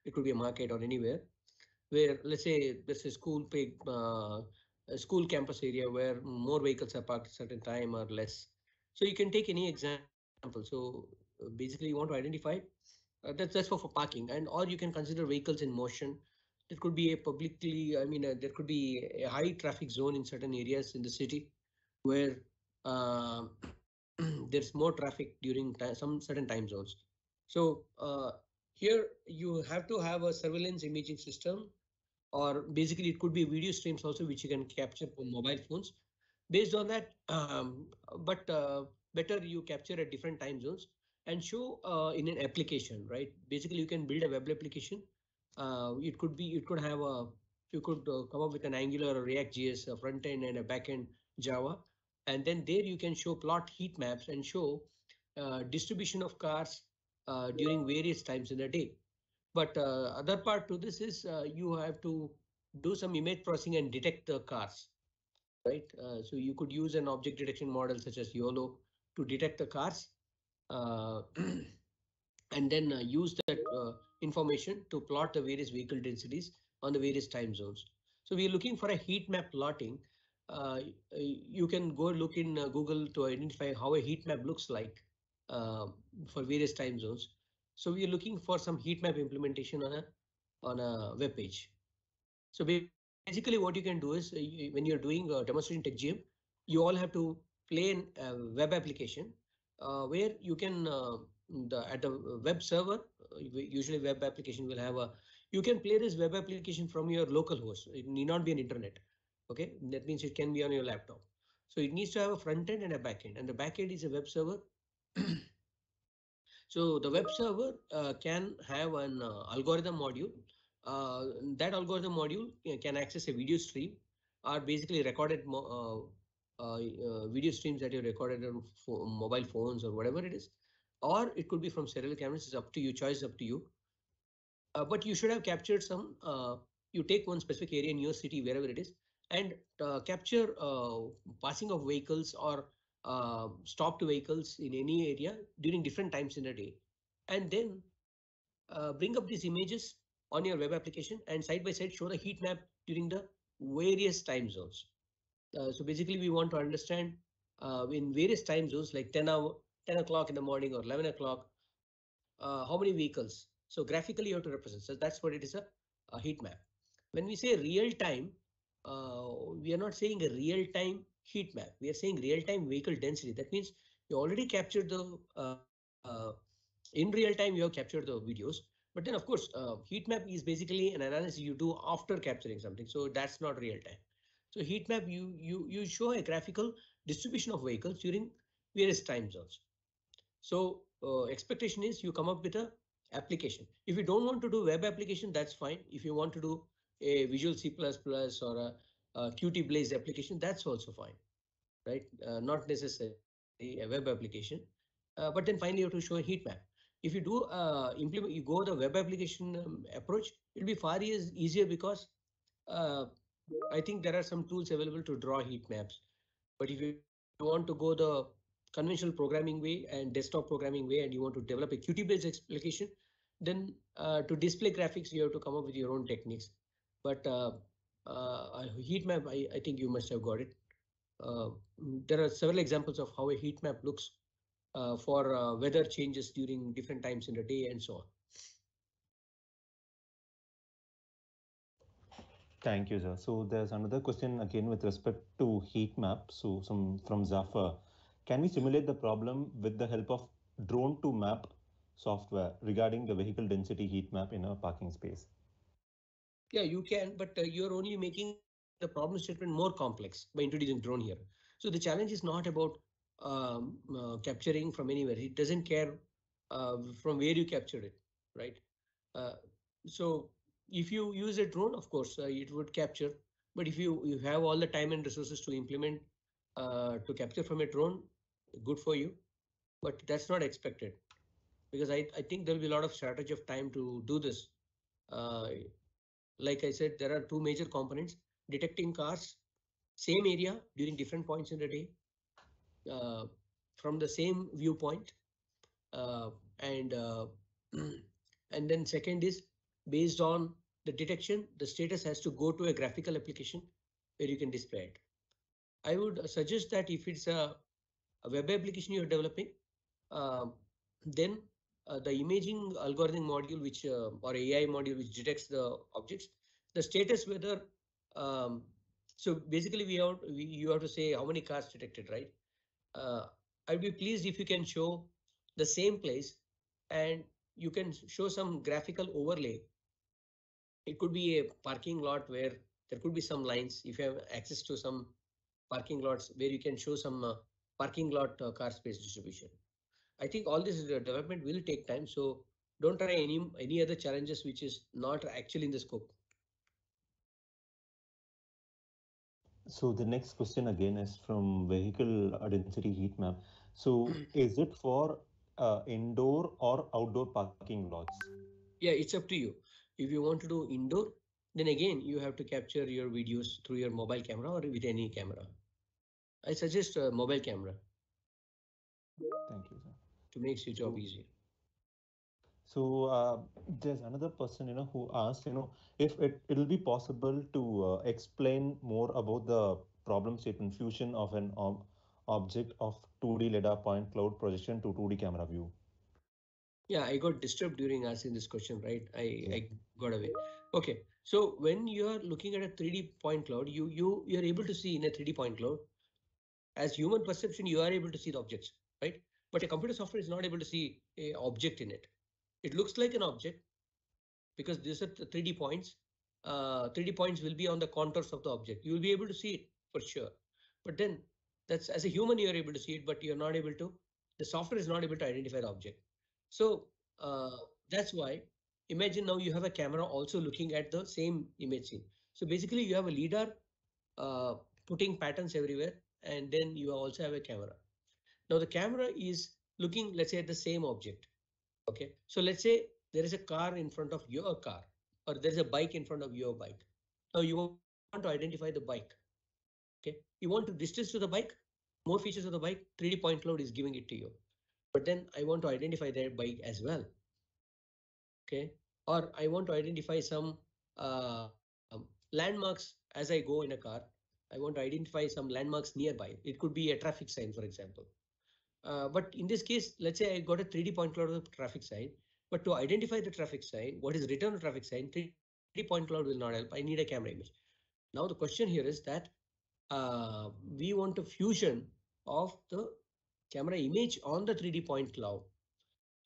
it could be a market or anywhere, where let's say there's a a school campus area where more vehicles are parked at a certain time or less. So you can take any example. So basically you want to identify that's for parking, and or you can consider vehicles in motion. There could be a publicly, there could be a high traffic zone in certain areas in the city where uh, there's more traffic during some certain time zones. So here you have to have a surveillance imaging system, or basically it could be video streams also which you can capture from mobile phones. Based on that, but better you capture at different time zones and show in an application, right? Basically, you can build a web application. It could have a, you could come up with an Angular or React JS, a front end and a back end Java, and then there you can show plot heat maps and show distribution of cars during various times in the day. But other part to this is you have to do some image processing and detect the cars, right? So you could use an object detection model such as YOLO to detect the cars, uh, and then use that information to plot the various vehicle densities on the various time zones. So we are looking for a heat map plotting. You can go look in Google to identify how a heat map looks like uh, for various time zones. So we are looking for some heat map implementation on a web page. So basically what you can do is when you're doing demonstration TechGM, you all have to play a web application where you can at the web server, usually web application will have a, you can play this web application from your local host. It need not be an internet. Okay, that means it can be on your laptop. So it needs to have a front end and a back end, and the back end is a web server. So the web server can have an algorithm module. That algorithm module can access a video stream, or basically recorded video streams that you recorded on mobile phones or whatever it is, or it could be from serial cameras. It's up to you. Choice is up to you. But you should have captured some. You take one specific area in your city, wherever it is, and capture passing of vehicles or stopped vehicles in any area during different times in a day, and then bring up these images on your web application and side by side show the heat map during the various time zones. So basically, we want to understand in various time zones like 10 o'clock in the morning or 11 o'clock, how many vehicles. So graphically, you have to represent. So that's what it is, a heat map. When we say real time, we are not saying a real time heat map. We are saying real time vehicle density. That means you already captured the in real time you have captured the videos, but then of course heat map is basically an analysis you do after capturing something, so that's not real time. So heat map, you show a graphical distribution of vehicles during various time zones. So expectation is you come up with a application. If you don't want to do web application, that's fine. If you want to do a Visual C++ or a Qt Blaze application, that's also fine, right? Not necessarily a web application. But then finally you have to show a heat map. If you do implement, you go the web application approach, it'll be far easier because uh, I think there are some tools available to draw heat maps. But if you want to go the conventional programming way and desktop programming way, and you want to develop a Qt-based application, then to display graphics, you have to come up with your own techniques. But a heat map, I think you must have got it. Uh, there are several examples of how a heat map looks for weather changes during different times in the day and so on. Thank you, sir. So there's another question again with respect to heat map. So some from Zafar. Can we simulate the problem with the help of drone to map software regarding the vehicle density heat map in a parking space? Yeah, you can, but you're only making the problem statement more complex by introducing drone here. So the challenge is not about capturing from anywhere. It doesn't care from where you captured it, right? Uh, so if you use a drone, of course, it would capture. But if you have all the time and resources to implement to capture from a drone, good for you. But that's not expected because I think there will be a lot of shortage of time to do this. Uh, like I said, there are two major components: detecting cars, same area during different points in the day, uh, from the same viewpoint, and and then second is based on the detection, the status has to go to a graphical application where you can display it. I would suggest that if it's a web application you're developing, then the imaging algorithm module, which or AI module which detects the objects, the status whether. So basically, you have to say how many cars detected, right? I'd be pleased if you can show the same place and you can show some graphical overlay. It could be a parking lot where there could be some lines. If you have access to some parking lots where you can show some parking lot car space distribution. I think all this development will take time. So don't try any other challenges which is not actually in the scope. So the next question again is from vehicle density heat map. So is it for indoor or outdoor parking lots? Yeah, it's up to you. If you want to do indoor, then again you have to capture your videos through your mobile camera or with any camera. I suggest a mobile camera. Thank you, sir. To make your job easier. So there's another person, who asked, if it'll be possible to explain more about the problem statement fusion of an object of 2D LiDAR point cloud projection to 2D camera view. Yeah, I got disturbed during asking this question, right? I got away. Okay, so when you are looking at a 3D point cloud, you're able to see in a 3D point cloud. As human perception, you are able to see the objects, right? But a computer software is not able to see a object in it. It looks like an object because these are 3D points. 3D points will be on the contours of the object. You will be able to see it for sure. But then that's as a human, you're able to see it, but you're not able to, the software is not able to identify the object. So that's why imagine now you have a camera also looking at the same image scene. So basically you have a LiDAR putting patterns everywhere, and then you also have a camera. Now the camera is looking, let's say, at the same object. Okay, so let's say there is a car in front of your car, or there's a bike in front of your bike. Now you want to identify the bike. Okay, you want to distance to the bike, more features of the bike, 3D point cloud is giving it to you. But then I want to identify that bike as well. Okay, or I want to identify some landmarks as I go in a car. I want to identify some landmarks nearby. It could be a traffic sign, for example. But in this case, let's say I got a 3D point cloud of the traffic sign, but to identify the traffic sign, what is written on the traffic sign, 3D point cloud will not help. I need a camera image. Now the question here is that we want a fusion of the camera image on the 3D point cloud.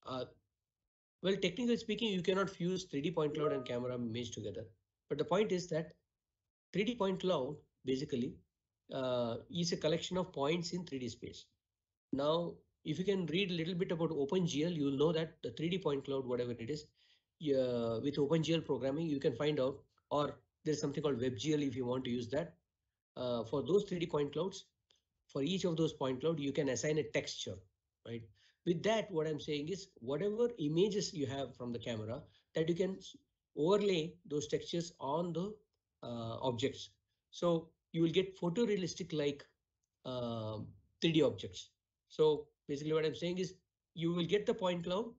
Well, technically speaking, you cannot fuse 3D point cloud and camera image together. But the point is that 3D point cloud basically is a collection of points in 3D space. Now, if you can read a little bit about OpenGL, you will know that the 3D point cloud, whatever it is, with OpenGL programming, you can find out, or there's something called WebGL if you want to use that. For those 3D point clouds, for each of those point cloud, you can assign a texture, right? With that, what I'm saying is whatever images you have from the camera, that you can overlay those textures on the objects. So you will get photorealistic like 3D objects. So basically what I'm saying is you will get the point cloud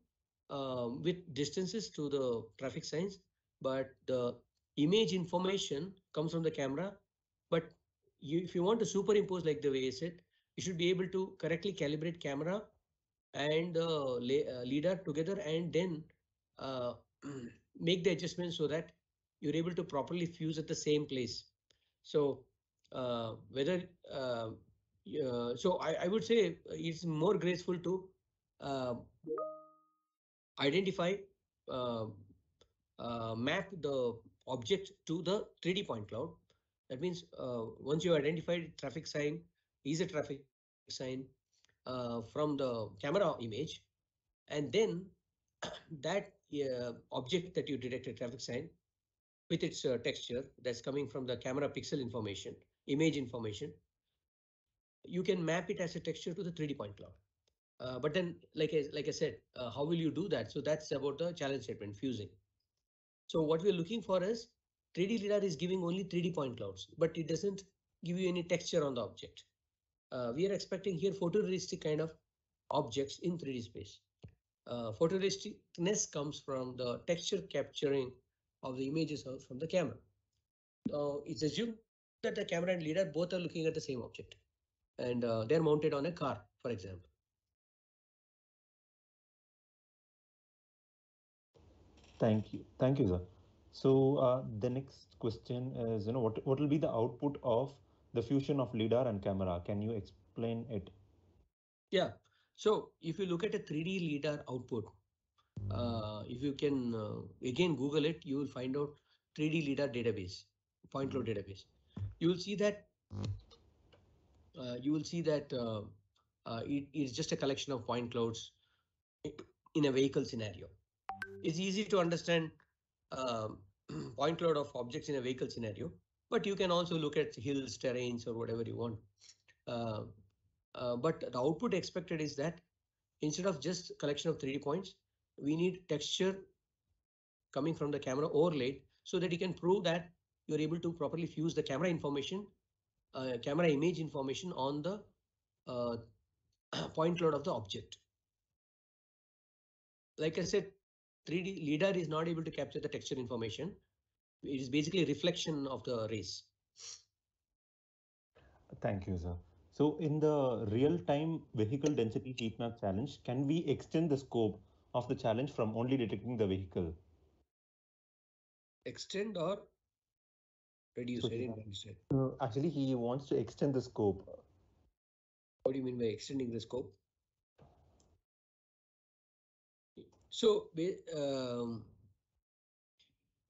with distances to the traffic signs, but the image information comes from the camera. But if you want to superimpose like the way I said, you should be able to correctly calibrate camera and LiDAR together and then make the adjustments so that you're able to properly fuse at the same place. So so I would say it's more graceful to identify, map the object to the 3D point cloud. That means once you identified traffic sign is a traffic sign from the camera image, and then that object that you detected traffic sign with its texture that's coming from the camera pixel information, image information, you can map it as a texture to the 3D point cloud. But then, like I said, how will you do that? So that's about the challenge statement, fusing. So what we're looking for is 3D LiDAR is giving only 3D point clouds, but it doesn't give you any texture on the object. We are expecting here photorealistic kind of objects in 3D space. Photorealisticness comes from the texture capturing of the images from the camera. Now it's assumed that the camera and lidar both are looking at the same object, and they're mounted on a car, for example. Thank you, sir. So the next question is, what will be the output of the fusion of lidar and camera? Can you explain it? Yeah. So if you look at a 3D lidar output, if you can again Google it, you will find out 3D lidar database, point cloud database. You will see that it is just a collection of point clouds in a vehicle scenario. It's easy to understand point cloud of objects in a vehicle scenario, but you can also look at hills, terrains, or whatever you want. But the output expected is that instead of just collection of 3D points, we need texture coming from the camera overlaid so that you can prove that you're able to properly fuse the camera information, camera image information on the point cloud of the object. Like I said, 3D lidar is not able to capture the texture information. It is basically a reflection of the rays. Thank you, sir. So in the real-time vehicle density heat map challenge, can we extend the scope of the challenge from only detecting the vehicle? Extend or reduce? So I didn't understand. actually, he wants to extend the scope. What do you mean by extending the scope? So,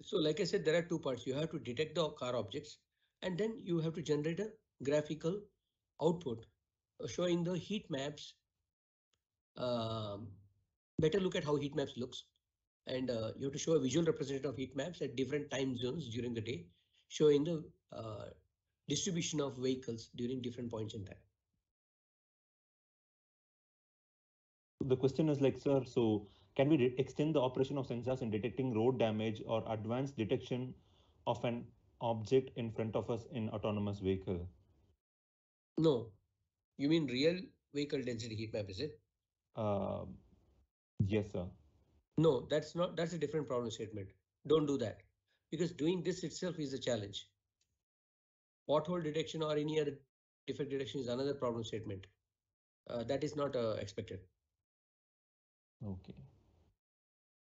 so like I said, there are two parts. You have to detect the car objects, and then you have to generate a graphical output showing the heat maps. Better look at how heat maps looks, and you have to show a visual representation of heat maps at different time zones during the day, showing the distribution of vehicles during different points in time. The question is like, sir, so can we extend the operation of sensors in detecting road damage or advanced detection of an object in front of us in autonomous vehicle? No, you mean real vehicle density heat map, is it? Uh, yes, sir. No, that's not. That's a different problem statement. Don't do that, because doing this itself is a challenge. Pothole detection or any other defect detection is another problem statement. That is not expected. Okay.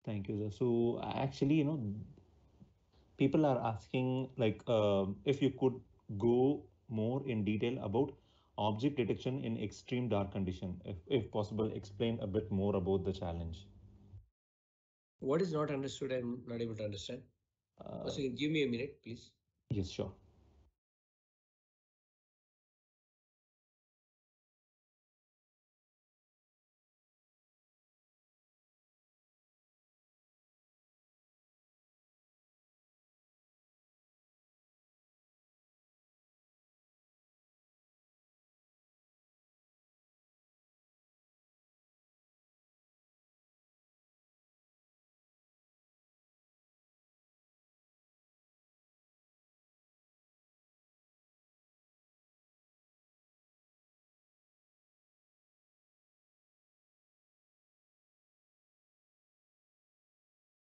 Thank you, sir. So actually, people are asking like if you could go more in detail about object detection in extreme dark condition. If possible, explain a bit more about the challenge. What is not understood, I'm not able to understand. Uh, So give me a minute, please. yes, sure.